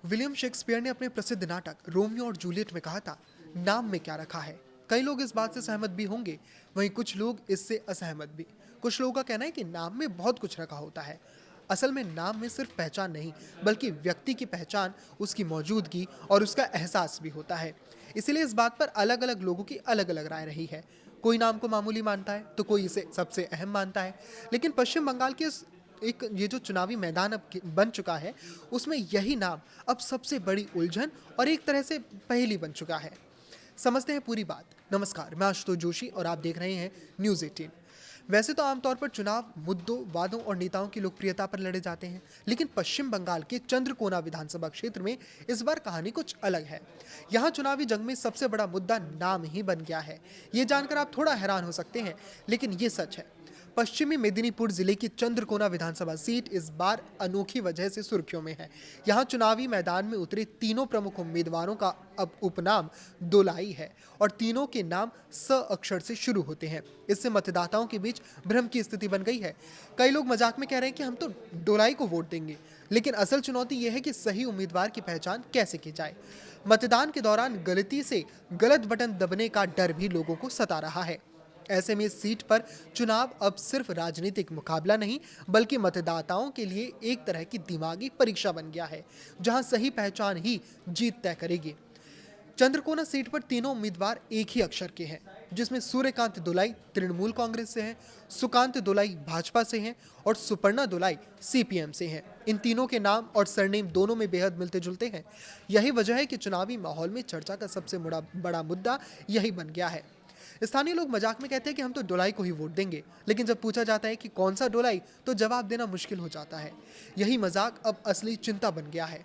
William Shakespeare ने अपने प्रसिद्ध नाटक रोमियो और जूलियट में कहा था, नाम में क्या रखा है। कई लोग इस बात से सहमत भी होंगे, वहीं कुछ लोग इससे असहमत भी। कुछ लोगों का कहना है कि नाम में बहुत कुछ रखा होता है। असल में नाम में सिर्फ पहचान नहीं, बल्कि व्यक्ति की पहचान, उसकी मौजूदगी और उसका एहसास भी होता है। इसीलिए इस बात पर अलग अलग लोगों की अलग अलग राय रही है। कोई नाम को मामूली मानता है तो कोई इसे सबसे अहम मानता है। लेकिन पश्चिम बंगाल के एक ये जो चुनावी मैदान अब बन चुका है, उसमें यही नाम अब सबसे बड़ी उलझन और एक तरह से पहेली बन चुका है। समझते हैं पूरी बात। नमस्कार, मैं आशुतोष जोशी और आप देख रहे हैं न्यूज़ 18। वैसे तो आमतौर पर चुनाव मुद्दों, वादों और नेताओं की लोकप्रियता पर लड़े जाते हैं, लेकिन पश्चिम बंगाल के चंद्रकोना विधानसभा क्षेत्र में इस बार कहानी कुछ अलग है। यहाँ चुनावी जंग में सबसे बड़ा मुद्दा नाम ही बन गया है। ये जानकर आप थोड़ा हैरान हो सकते हैं, लेकिन ये सच है। पश्चिमी मेदिनीपुर जिले की चंद्रकोना विधानसभा सीट इस बार अनोखी वजह से सुर्खियों में है। यहाँ चुनावी मैदान में उतरे तीनों प्रमुख उम्मीदवारों का अब उपनाम दोलाई है और तीनों के नाम स अक्षर से शुरू होते हैं। इससे मतदाताओं के बीच भ्रम की स्थिति बन गई है। कई लोग मजाक में कह रहे हैं कि हम तो दोलाई को वोट देंगे, लेकिन असल चुनौती यह है कि सही उम्मीदवार की पहचान कैसे की जाए। मतदान के दौरान गलती से गलत बटन दबने का डर भी लोगों को सता रहा है। ऐसे में इस सीट पर चुनाव अब सिर्फ राजनीतिक मुकाबला नहीं, बल्कि मतदाताओं के लिए एक तरह की दिमागी परीक्षा बन गया है, जहां सही पहचान ही जीत तय करेगी। चंद्रकोना सीट पर तीनों उम्मीदवार एक ही अक्षर के हैं, जिसमें सूर्यकांत दुलाई तृणमूल कांग्रेस से हैं, सुकांत दुलाई भाजपा से हैं और सुपर्णा दुलाई सीपीएम से हैं। इन तीनों के नाम और सरनेम दोनों में बेहद मिलते जुलते हैं। यही वजह है कि चुनावी माहौल में चर्चा का सबसे बड़ा मुद्दा यही बन गया है। स्थानीय लोग मजाक में कहते हैं कि हम तो डोलाई को ही वोट देंगे, लेकिन जब पूछा जाता है कि कौन सा डोलाई, तो जवाब देना मुश्किल हो जाता है। यही मजाक अब असली चिंता बन गया है।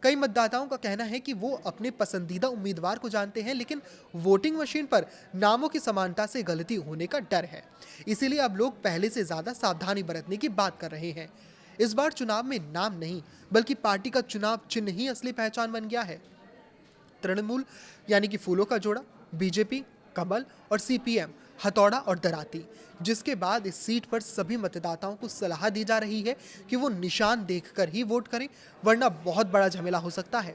कई मतदाताओं का कहना है कि वो अपने पसंदीदा उम्मीदवार को जानते हैं, लेकिन वोटिंग मशीन पर नामों की समानता से गलती होने का डर है। इसीलिए अब लोग पहले से ज्यादा सावधानी बरतने की बात कर रहे हैं। इस बार चुनाव में नाम नहीं, बल्कि पार्टी का चुनाव चिन्ह ही असली पहचान बन गया है। तृणमूल यानी कि फूलों का जोड़ा, बीजेपी, कमल और सीपीएम हथौड़ा और दराती। जिसके बाद इस सीट पर सभी मतदाताओं को सलाह दी जा रही है कि वो निशान देखकर ही वोट करें, वरना बहुत बड़ा झमेला हो सकता है।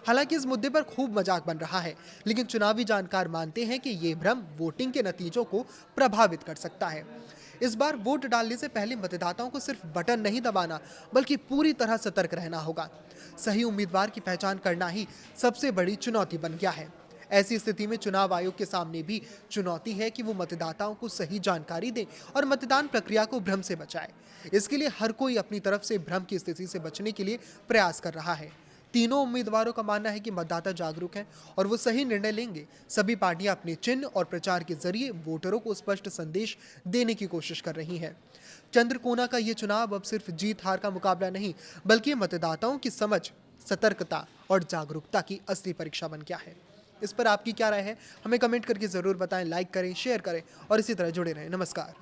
हालांकि इस मुद्दे पर खूब मजाक बन रहा है, लेकिन चुनावी जानकार मानते हैं कि ये भ्रम वोटिंग के नतीजों को प्रभावित कर सकता है। इस बार वोट डालने से पहले मतदाताओं को सिर्फ बटन नहीं दबाना, बल्कि पूरी तरह सतर्क रहना होगा। सही उम्मीदवार की पहचान करना ही सबसे बड़ी चुनौती बन गया है। ऐसी स्थिति में चुनाव आयोग के सामने भी चुनौती है कि वो मतदाताओं को सही जानकारी दें और मतदान प्रक्रिया को भ्रम से बचाए। इसके लिए हर कोई अपनी तरफ से भ्रम की स्थिति से बचने के लिए प्रयास कर रहा है। तीनों उम्मीदवारों का मानना है कि मतदाता जागरूक हैं और वो सही निर्णय लेंगे। सभी पार्टियां अपने चिन्ह और प्रचार के जरिए वोटरों को स्पष्ट संदेश देने की कोशिश कर रही हैं। चंद्रकोना का ये चुनाव अब सिर्फ जीत हार का मुकाबला नहीं, बल्कि मतदाताओं की समझ, सतर्कता और जागरूकता की असली परीक्षा बन गया है। इस पर आपकी क्या राय है, हमें कमेंट करके ज़रूर बताएं। लाइक करें, शेयर करें और इसी तरह जुड़े रहें। नमस्कार।